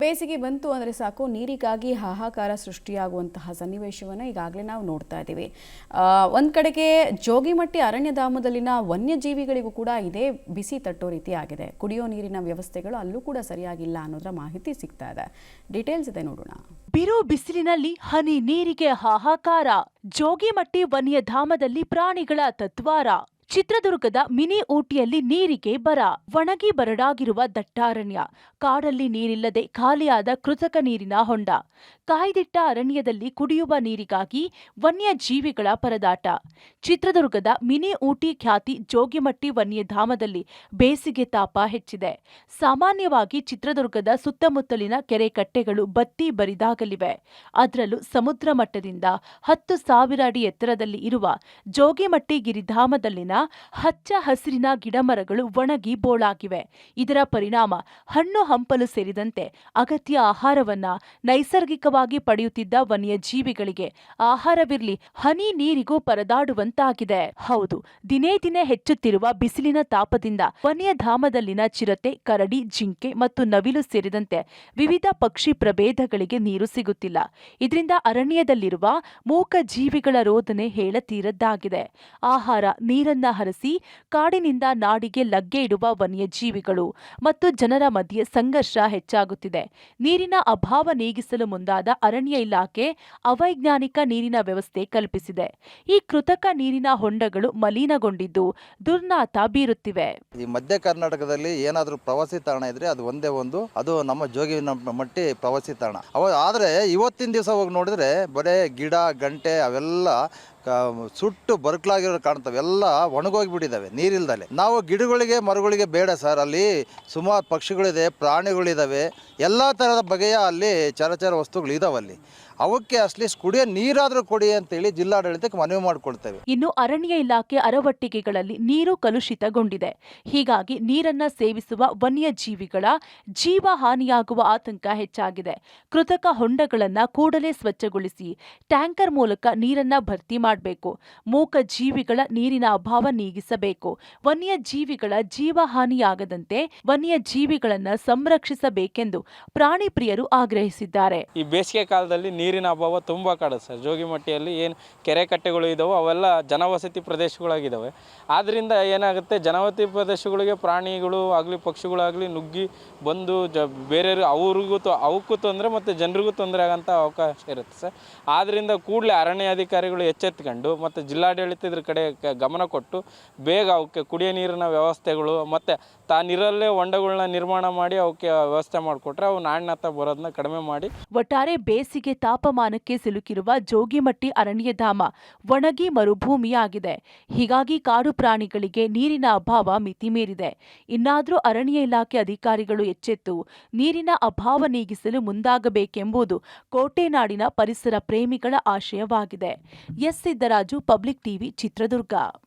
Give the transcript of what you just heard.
ಬೇಸಿಗೆ ಬಂತು ಅಂದರೆ ಸಾಕು ನೀರಿಗಾಗಿ ಹಾಹಾಕಾರ ಸೃಷ್ಟಿಯಾಗುವಂತಹ ಸನ್ನಿವೇಶವನ್ನು ಈಗಾಗಲೇ ನಾವು ನೋಡ್ತಾ ಇದ್ದೀವಿ. ಒಂದು ಕಡೆಗೆ ಜೋಗಿಮಟ್ಟಿ ಅರಣ್ಯಧಾಮದಲ್ಲಿನ ವನ್ಯಜೀವಿಗಳಿಗೂ ಕೂಡ ಇದೇ ಬಿಸಿ ತಟ್ಟೋ ರೀತಿ ಆಗಿದೆ. ಕುಡಿಯೋ ನೀರಿನ ವ್ಯವಸ್ಥೆಗಳು ಅಲ್ಲೂ ಕೂಡ ಸರಿಯಾಗಿಲ್ಲ ಅನ್ನೋದರ ಮಾಹಿತಿ ಸಿಗ್ತಾ ಇದೆ. ಡೀಟೇಲ್ಸ್ ಇದೆ ನೋಡೋಣ. ಬಿರು ಬಿಸಿಲಿನಲ್ಲಿ ಹನಿ ನೀರಿಗೆ ಹಾಹಾಕಾರ. ಜೋಗಿಮಟ್ಟಿ ವನ್ಯಧಾಮದಲ್ಲಿ ಪ್ರಾಣಿಗಳ ತತ್ವಾರ. ಚಿತ್ರದುರ್ಗದ ಮಿನಿ ಊಟಿಯಲ್ಲಿ ನೀರಿಗೆ ಬರ. ಒಣಗಿ ಬರಡಾಗಿರುವ ದಟ್ಟಾರಣ್ಯ. ಕಾಡಲ್ಲಿ ನೀರಿಲ್ಲದೆ ಖಾಲಿಯಾದ ಕೃತಕ ನೀರಿನ ಹೊಂಡ. ಕಾಯ್ದಿಟ್ಟ ಅರಣ್ಯದಲ್ಲಿ ಕುಡಿಯುವ ನೀರಿಗಾಗಿ ವನ್ಯಜೀವಿಗಳ ಪರದಾಟ. ಚಿತ್ರದುರ್ಗದ ಮಿನಿ ಊಟಿ ಖ್ಯಾತಿ ಜೋಗಿಮಟ್ಟಿ ವನ್ಯಧಾಮದಲ್ಲಿ ಬೇಸಿಗೆ ತಾಪ ಹೆಚ್ಚಿದೆ. ಸಾಮಾನ್ಯವಾಗಿ ಚಿತ್ರದುರ್ಗದ ಸುತ್ತಮುತ್ತಲಿನ ಕೆರೆ ಕಟ್ಟೆಗಳು ಬತ್ತಿ ಬರಿದಾಗಲಿವೆ. ಅದರಲ್ಲೂ ಸಮುದ್ರ ಮಟ್ಟದಿಂದ 10,000 ಅಡಿ ಎತ್ತರದಲ್ಲಿ ಇರುವ ಜೋಗಿಮಟ್ಟಿ ಗಿರಿಧಾಮದಲ್ಲಿನ ಹಚ್ಚ ಹಸಿರಿನ ಗಿಡಮರಗಳು ಒಣಗಿ ಬೋಳಾಗಿವೆ. ಇದರ ಪರಿಣಾಮ ಹಣ್ಣು ಹಂಪಲು ಸೇರಿದಂತೆ ಅಗತ್ಯ ಆಹಾರವನ್ನ ನೈಸರ್ಗಿಕವಾಗಿ ಪಡೆಯುತ್ತಿದ್ದ ವನ್ಯಜೀವಿಗಳಿಗೆ ಆಹಾರವಿರ್ಲಿ ಹನಿ ನೀರಿಗೂ ಪರದಾಡುವಂತಾಗಿದೆ. ಹೌದು, ದಿನೇ ದಿನೇ ಹೆಚ್ಚುತ್ತಿರುವ ಬಿಸಿಲಿನ ತಾಪದಿಂದ ವನ್ಯಧಾಮದಲ್ಲಿನ ಚಿರತೆ, ಕರಡಿ, ಜಿಂಕೆ ಮತ್ತು ನವಿಲು ಸೇರಿದಂತೆ ವಿವಿಧ ಪಕ್ಷಿ ಪ್ರಭೇದಗಳಿಗೆ ನೀರು ಸಿಗುತ್ತಿಲ್ಲ. ಇದರಿಂದ ಅರಣ್ಯದಲ್ಲಿರುವ ಮೂಕ ಜೀವಿಗಳ ರೋದನೆ ಹೇಳತೀರದ್ದಾಗಿದೆ. ಆಹಾರ ನೀರನ್ನ ಹರಿಸಿ ಕಾಡಿನಿಂದ ನಾಡಿಗೆ ಲಗ್ಗೆ ಇಡುವ ವನ್ಯಜೀವಿಗಳು ಮತ್ತು ಜನರ ಮಧ್ಯೆ ಸಂಘರ್ಷ ಹೆಚ್ಚಾಗುತ್ತಿದೆ. ನೀರಿನ ಅಭಾವ ನೀಗಿಸಲು ಮುಂದಾದ ಅರಣ್ಯ ಇಲಾಖೆ ಅವೈಜ್ಞಾನಿಕ ನೀರಿನ ವ್ಯವಸ್ಥೆ ಕಲ್ಪಿಸಿದೆ. ಈ ಕೃತಕ ನೀರಿನ ಹೊಂಡಗಳು ಮಲಿನಗೊಂಡಿದ್ದು ದುರ್ನಾತ ಬೀರುತ್ತಿವೆ. ಈ ಮಧ್ಯ ಕರ್ನಾಟಕದಲ್ಲಿ ಏನಾದರೂ ಪ್ರವಾಸಿ ತಾಣ ಇದ್ರೆ ಅದು ಒಂದೇ ಒಂದು, ಅದು ನಮ್ಮ ಜೋಗಿಮಟ್ಟಿ ಪ್ರವಾಸಿ ತಾಣ. ಆದರೆ ಇವತ್ತಿನ ದಿವಸ ಹೋಗಿ ನೋಡಿದ್ರೆ ಬರೇ ಗಿಡ ಗಂಟೆ ಅವೆಲ್ಲ ಸುಟ್ಟು ಬರಕಲಾಗಿರೋ ಕಾಣ್ತವೆ, ಎಲ್ಲ ಒಣಗೋಗಿಬಿಟ್ಟಿದ್ದಾವೆ ನೀರಿಲ್ದಲೆ. ನಾವು ಗಿಡಗಳಿಗೆ ಮರಗಳಿಗೆ ಬೇಡ ಸರ್, ಅಲ್ಲಿ ಸುಮಾರು ಪಕ್ಷಿಗಳಿದೆ, ಪ್ರಾಣಿಗಳಿದ್ದಾವೆ, ಎಲ್ಲ ಥರದ ಬಗೆಯ ಅಲ್ಲಿ ಚರಚರ ವಸ್ತುಗಳು ಇದಾವೆ. ಅಲ್ಲಿ ಅವಕ್ಕೆ ಅಟ್ಲೀಸ್ಟ್ ಕುಡಿಯೋ ನೀರಾದರೂ ಕೊಡಿ ಅಂತೇಳಿ ಜಿಲ್ಲಾಡಳಿತಕ್ಕೆ ಮನವಿ ಮಾಡಿಕೊಳ್ತೇವೆ. ಇನ್ನು ಅರಣ್ಯ ಇಲಾಖೆ ಅರವಟ್ಟಿಗೆಗಳಲ್ಲಿ ನೀರು ಕಲುಷಿತಗೊಂಡಿದೆ. ಹೀಗಾಗಿ ನೀರನ್ನ ಸೇವಿಸುವ ವನ್ಯಜೀವಿಗಳ ಜೀವ ಹಾನಿಯಾಗುವ ಆತಂಕ ಹೆಚ್ಚಾಗಿದೆ. ಕೃತಕ ಹೊಂಡಗಳನ್ನ ಕೂಡಲೇ ಸ್ವಚ್ಛಗೊಳಿಸಿ ಟ್ಯಾಂಕರ್ ಮೂಲಕ ನೀರನ್ನ ಭರ್ತಿ ಮಾಡಬೇಕು. ಮೂಕ ಜೀವಿಗಳ ನೀರಿನ ಅಭಾವ ನೀಗಿಸಬೇಕು. ವನ್ಯಜೀವಿಗಳ ಜೀವ ಹಾನಿಯಾಗದಂತೆ ವನ್ಯಜೀವಿಗಳನ್ನ ಸಂರಕ್ಷಿಸಬೇಕೆಂದು ಪ್ರಾಣಿ ಪ್ರಿಯರು ಆಗ್ರಹಿಸಿದ್ದಾರೆ. ಈ ಬೇಸಿಗೆ ಕಾಲದಲ್ಲಿ ನೀರಿನ ಅಭಾವ ತುಂಬ ಕಾಡುತ್ತೆ ಸರ್. ಜೋಗಿಮಟ್ಟಿಯಲ್ಲಿ ಏನು ಕೆರೆ ಕಟ್ಟೆಗಳು ಇದ್ದಾವೆ ಅವೆಲ್ಲ ಜನವಸತಿ ಪ್ರದೇಶಗಳಾಗಿದ್ದಾವೆ. ಆದ್ದರಿಂದ ಏನಾಗುತ್ತೆ, ಜನವಸತಿ ಪ್ರದೇಶಗಳಿಗೆ ಪ್ರಾಣಿಗಳು ಆಗಲಿ ಪಕ್ಷಿಗಳಾಗಲಿ ನುಗ್ಗಿ ಬಂದು ಬೇರೆಯವರು ಅವಕ್ಕೂ ತೊಂದರೆ ಮತ್ತು ಜನರಿಗೂ ತೊಂದರೆ ಆಗೋಂಥ ಅವಕಾಶ ಇರುತ್ತೆ ಸರ್. ಆದ್ದರಿಂದ ಕೂಡಲೇ ಅರಣ್ಯ ಅಧಿಕಾರಿಗಳು ಎಚ್ಚೆತ್ಕೊಂಡು ಮತ್ತು ಜಿಲ್ಲಾಡಳಿತ ಇದ್ರ ಕಡೆ ಗಮನ ಕೊಟ್ಟು ಬೇಗ ಅವಕ್ಕೆ ಕುಡಿಯೋ ನೀರಿನ ವ್ಯವಸ್ಥೆಗಳು ಮತ್ತು ತಾನಿರಲ್ಲೇ ಹೊಂಡಗಳನ್ನ ನಿರ್ಮಾಣ ಮಾಡಿ ಅವಕ್ಕೆ ವ್ಯವಸ್ಥೆ ಮಾಡಿಕೊಟ್ರೆ ಅವು ನಾಣ್ಯತೆ ಬರೋದನ್ನ ಕಡಿಮೆ ಮಾಡಿ. ಒಟ್ಟಾರೆ ಬೇಸಿಗೆ ತಾಪಮಾನಕ್ಕೆ ಸಿಲುಕಿರುವ ಜೋಗಿಮಟ್ಟಿ ಅರಣ್ಯಧಾಮ ಒಣಗಿ ಮರುಭೂಮಿಯಾಗಿದೆ. ಹೀಗಾಗಿ ಕಾಡು ಪ್ರಾಣಿಗಳಿಗೆ ನೀರಿನ ಅಭಾವ ಮಿತಿ ಮೀರಿದೆ. ಇನ್ನಾದರೂ ಅರಣ್ಯ ಇಲಾಖೆ ಅಧಿಕಾರಿಗಳು ಎಚ್ಚೆತ್ತು ನೀರಿನ ಅಭಾವ ನೀಗಿಸಲು ಮುಂದಾಗಬೇಕೆಂಬುದು ಕೋಟೆನಾಡಿನ ಪರಿಸರ ಪ್ರೇಮಿಗಳ ಆಶಯವಾಗಿದೆ. S Siddaraju, public TV, Chitradurga.